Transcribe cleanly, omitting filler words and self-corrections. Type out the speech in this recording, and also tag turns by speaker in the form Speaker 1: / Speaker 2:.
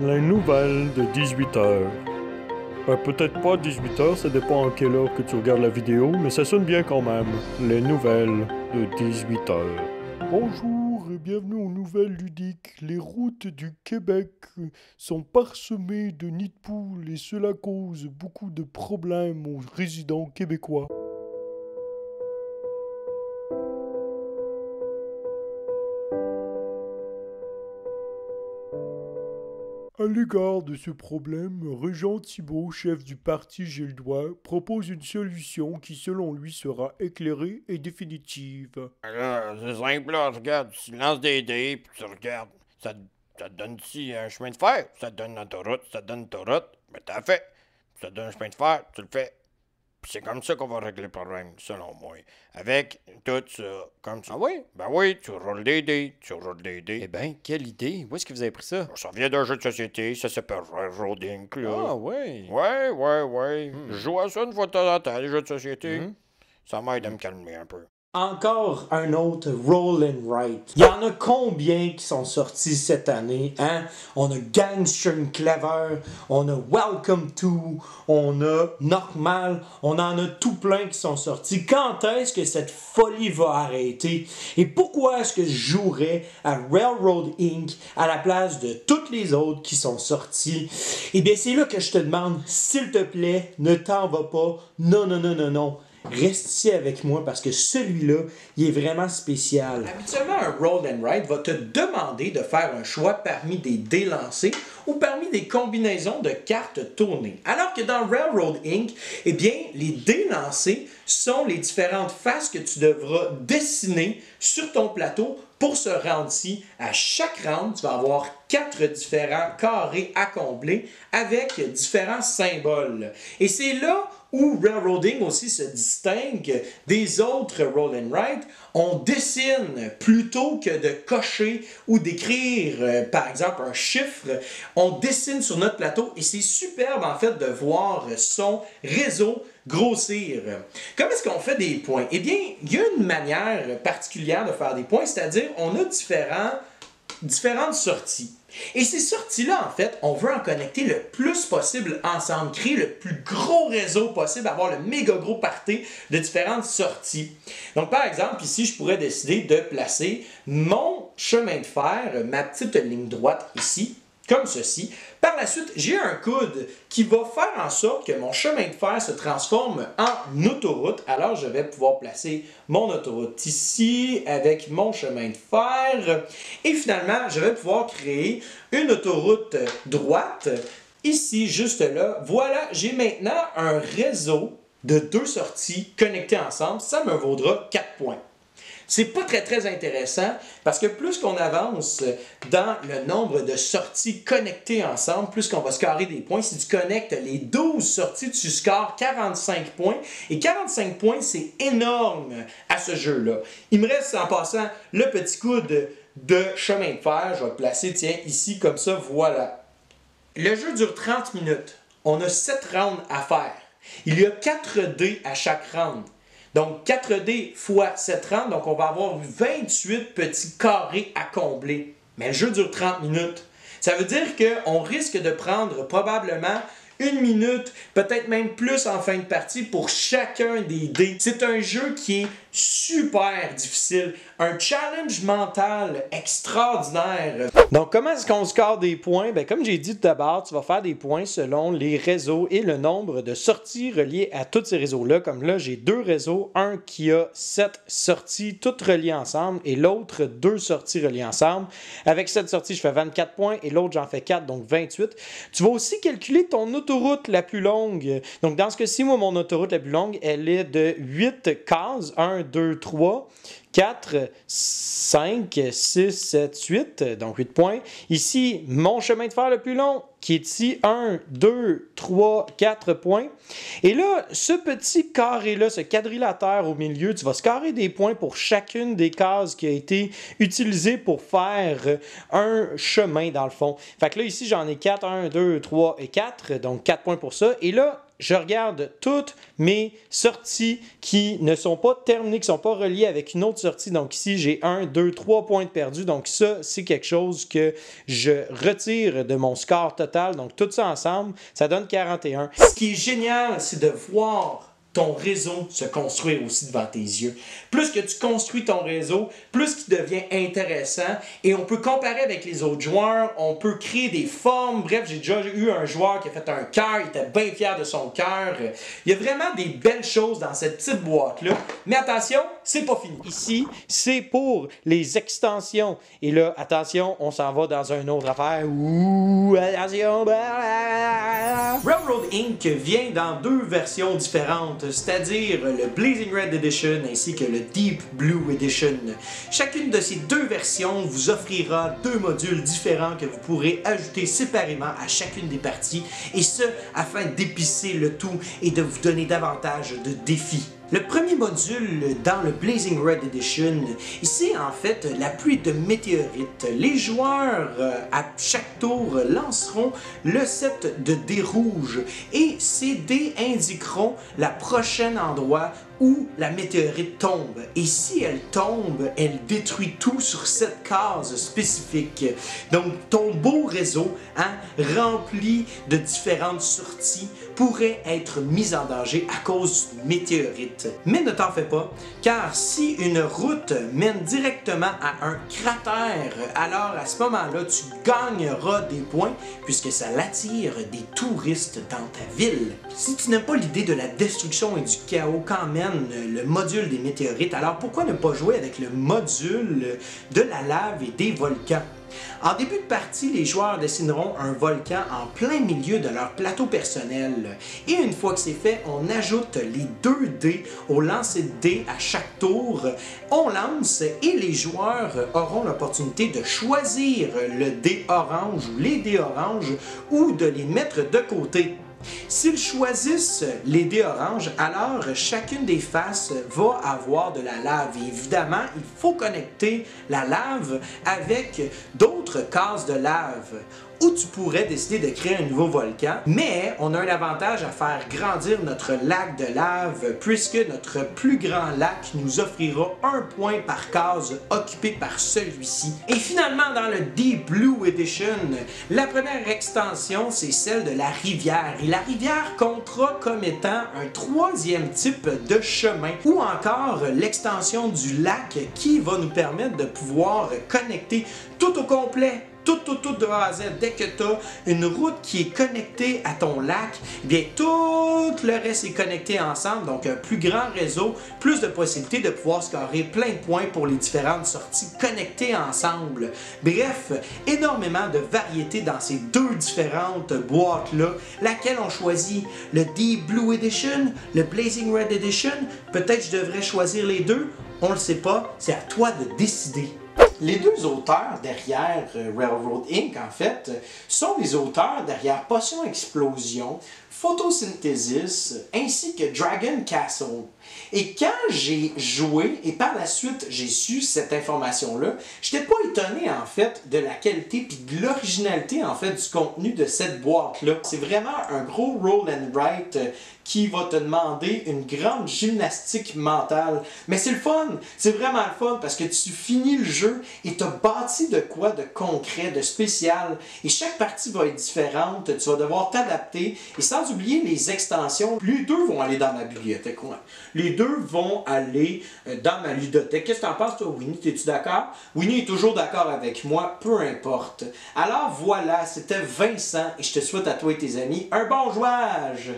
Speaker 1: Les nouvelles de 18h. Peut-être pas 18h, ça dépend en quelle heure que tu regardes la vidéo, mais ça sonne bien quand même. Les nouvelles de 18h. Bonjour et bienvenue aux nouvelles ludiques. Les routes du Québec sont parsemées de nids de poules et cela cause beaucoup de problèmes aux résidents québécois. À l'égard de ce problème, Régent Thibault, chef du parti Gildois, propose une solution qui selon lui sera éclairée et définitive.
Speaker 2: Alors, c'est simple, là, regarde, tu lances des dés, puis tu regardes, ça te donne ici un chemin de fer, ça te donne une autoroute, ça te donne une autoroute, mais t'as fait. Ça te donne un chemin de fer, tu le fais. Puis c'est comme ça qu'on va régler le problème, selon moi. Avec tout ça, comme ça.
Speaker 3: Ah oui?
Speaker 2: Ben oui, tu roules des dés, tu roules des dés.
Speaker 3: Eh bien, quelle idée! Où est-ce que vous avez pris ça?
Speaker 2: Ça vient d'un jeu de société, ça s'appelle Railroad Inc, là.
Speaker 3: Ah oui!
Speaker 2: Ouais. Je joue à ça une fois de temps en temps, les jeux de société.
Speaker 3: Mhm.
Speaker 2: Ça m'aide à me calmer un peu.
Speaker 4: Encore un autre Roll and Write. Il y en a combien qui sont sortis cette année, hein? On a Gangster and Clever, on a Welcome to, on a Normal, on en a tout plein qui sont sortis. Quand est-ce que cette folie va arrêter? Et pourquoi est-ce que je jouerais à Railroad Inc. à la place de toutes les autres qui sont sorties? Eh bien, c'est là que je te demande, s'il te plaît, ne t'en va pas. Non. Reste ici avec moi parce que celui-là, il est vraiment spécial. Habituellement, un Roll and Write va te demander de faire un choix parmi des dés lancés ou parmi des combinaisons de cartes tournées. Alors que dans Railroad Inc., eh bien, les dés lancés sont les différentes faces que tu devras dessiner sur ton plateau pour se rendre ici. À chaque round, tu vas avoir 4 différents carrés à combler avec différents symboles. Et c'est là où Railroading aussi se distingue des autres Roll and Write. On dessine plutôt que de cocher ou d'écrire, par exemple, un chiffre. On dessine sur notre plateau et c'est superbe en fait de voir son réseau grossir. Comment est-ce qu'on fait des points? Eh bien, il y a une manière particulière de faire des points, c'est-à-dire on a différentes sorties. Et ces sorties-là, en fait, on veut en connecter le plus possible ensemble, créer le plus gros réseau possible, avoir le méga gros party de différentes sorties. Donc, par exemple, ici, je pourrais décider de placer mon chemin de fer, ma petite ligne droite ici, comme ceci. Par la suite, j'ai un coude qui va faire en sorte que mon chemin de fer se transforme en autoroute. Alors, je vais pouvoir placer mon autoroute ici avec mon chemin de fer. Et finalement, je vais pouvoir créer une autoroute droite ici, juste là. Voilà, j'ai maintenant un réseau de 2 sorties connectées ensemble. Ça me vaudra 4 points. C'est pas très intéressant parce que plus qu'on avance dans le nombre de sorties connectées ensemble, plus qu'on va scorer des points. Si tu connectes les 12 sorties, tu scores 45 points. Et 45 points, c'est énorme à ce jeu-là. Il me reste en passant le petit coude de chemin de fer. Je vais le placer, tiens, ici comme ça, voilà. Le jeu dure 30 minutes. On a 7 rounds à faire. Il y a 4 dés à chaque round. Donc, 4 dés fois 7 rounds, donc on va avoir 28 petits carrés à combler. Mais le jeu dure 30 minutes. Ça veut dire qu'on risque de prendre probablement 1 minute, peut-être même plus en fin de partie pour chacun des dés. C'est un jeu qui est super difficile. Un challenge mental extraordinaire. Donc, comment est-ce qu'on score des points? Bien, comme j'ai dit tout d'abord, tu vas faire des points selon les réseaux et le nombre de sorties reliées à tous ces réseaux-là. Comme là, j'ai 2 réseaux. Un qui a 7 sorties, toutes reliées ensemble, et l'autre, 2 sorties reliées ensemble. Avec cette sortie, je fais 24 points, et l'autre, j'en fais 4, donc 28. Tu vas aussi calculer ton autoroute la plus longue. Donc, dans ce cas-ci, moi, mon autoroute la plus longue, elle est de 8 cases. 1, 2, 3, 4, 5, 6, 7, 8, donc 8 points. Ici, mon chemin de fer le plus long, qui est ici, 1, 2, 3, 4 points. Et là, ce petit carré-là, ce quadrilatère au milieu, tu vas scorer des points pour chacune des cases qui a été utilisée pour faire un chemin, dans le fond. Fait que là, ici, j'en ai 4, 1, 2, 3 et 4, donc 4 points pour ça. Et là, je regarde toutes mes sorties qui ne sont pas terminées, qui ne sont pas reliées avec une autre sortie. Donc ici, j'ai 1, 2, 3 points de perdu. Donc ça, c'est quelque chose que je retire de mon score total. Donc tout ça ensemble, ça donne 41. Ce qui est génial, c'est de voir ton réseau se construire aussi devant tes yeux. Plus que tu construis ton réseau, plus qu'il devient intéressant et on peut comparer avec les autres joueurs, on peut créer des formes. Bref, j'ai déjà eu un joueur qui a fait un cœur, il était bien fier de son cœur. Il y a vraiment des belles choses dans cette petite boîte-là. Mais attention, c'est pas fini. Ici, c'est pour les extensions. Et là, attention, on s'en va dans une autre affaire. Ouh, attention. Railroad Inc. vient dans 2 versions différentes, c'est-à-dire le Blazing Red Edition ainsi que le Deep Blue Edition. Chacune de ces 2 versions vous offrira 2 modules différents que vous pourrez ajouter séparément à chacune des parties, et ce, afin d'épicer le tout et de vous donner davantage de défis. Le premier module dans le Blazing Red Edition, ici en fait la pluie de météorites. Les joueurs à chaque tour lanceront le set de dés rouges et ces dés indiqueront le prochain endroit où la météorite tombe. Et si elle tombe, elle détruit tout sur cette case spécifique. Donc ton beau réseau rempli de différentes sorties pourrait être mis en danger à cause d'une météorite. Mais ne t'en fais pas, car si une route mène directement à un cratère, alors à ce moment-là, tu gagneras des points puisque ça l'attire des touristes dans ta ville. Si tu n'aimes pas l'idée de la destruction et du chaos qu'emmène le module des météorites, alors pourquoi ne pas jouer avec le module de la lave et des volcans? En début de partie, les joueurs dessineront un volcan en plein milieu de leur plateau personnel. Et une fois que c'est fait, on ajoute les 2 dés au lancer de dés à chaque tour. On lance et les joueurs auront l'opportunité de choisir le dé orange ou les dés oranges ou de les mettre de côté. S'ils choisissent les dés oranges, alors chacune des faces va avoir de la lave. Et évidemment, il faut connecter la lave avec d'autres cases de lave. Ou tu pourrais décider de créer un nouveau volcan, mais on a un avantage à faire grandir notre lac de lave puisque notre plus grand lac nous offrira 1 point par case occupée par celui-ci. Et finalement, dans le Deep Blue Edition, la première extension, c'est celle de la rivière. Et la rivière comptera comme étant un 3e type de chemin, ou encore l'extension du lac qui va nous permettre de pouvoir connecter tout au complet. Tout de A à Z. Dès que tu as une route qui est connectée à ton lac, eh bien tout le reste est connecté ensemble. Donc un plus grand réseau, plus de possibilités de pouvoir scorer plein de points pour les différentes sorties connectées ensemble. Bref, énormément de variétés dans ces 2 différentes boîtes-là. Laquelle on choisit? Le Deep Blue Edition? Le Blazing Red Edition? Peut-être je devrais choisir les 2? On le sait pas, c'est à toi de décider. Les 2 auteurs derrière Railroad Inc., en fait, sont les auteurs derrière Potion Explosion, Photosynthesis, ainsi que Dragon Castle. Et quand j'ai joué, et par la suite j'ai su cette information-là, j'étais pas étonné en fait de la qualité et de l'originalité en fait du contenu de cette boîte-là. C'est vraiment un gros roll and write qui va te demander une grande gymnastique mentale. Mais c'est le fun, c'est vraiment le fun parce que tu finis le jeu et tu as bâti de quoi de concret, de spécial. Et chaque partie va être différente, tu vas devoir t'adapter. Et sans oublier les extensions, les 2 vont aller dans ma bibliothèque. Ouais. Les 2 vont aller dans ma ludothèque. Qu'est-ce que t'en penses, toi, Winnie? Es-tu d'accord? Winnie est toujours d'accord avec moi, peu importe. Alors voilà, c'était Vincent et je te souhaite à toi et tes amis un bon jouage!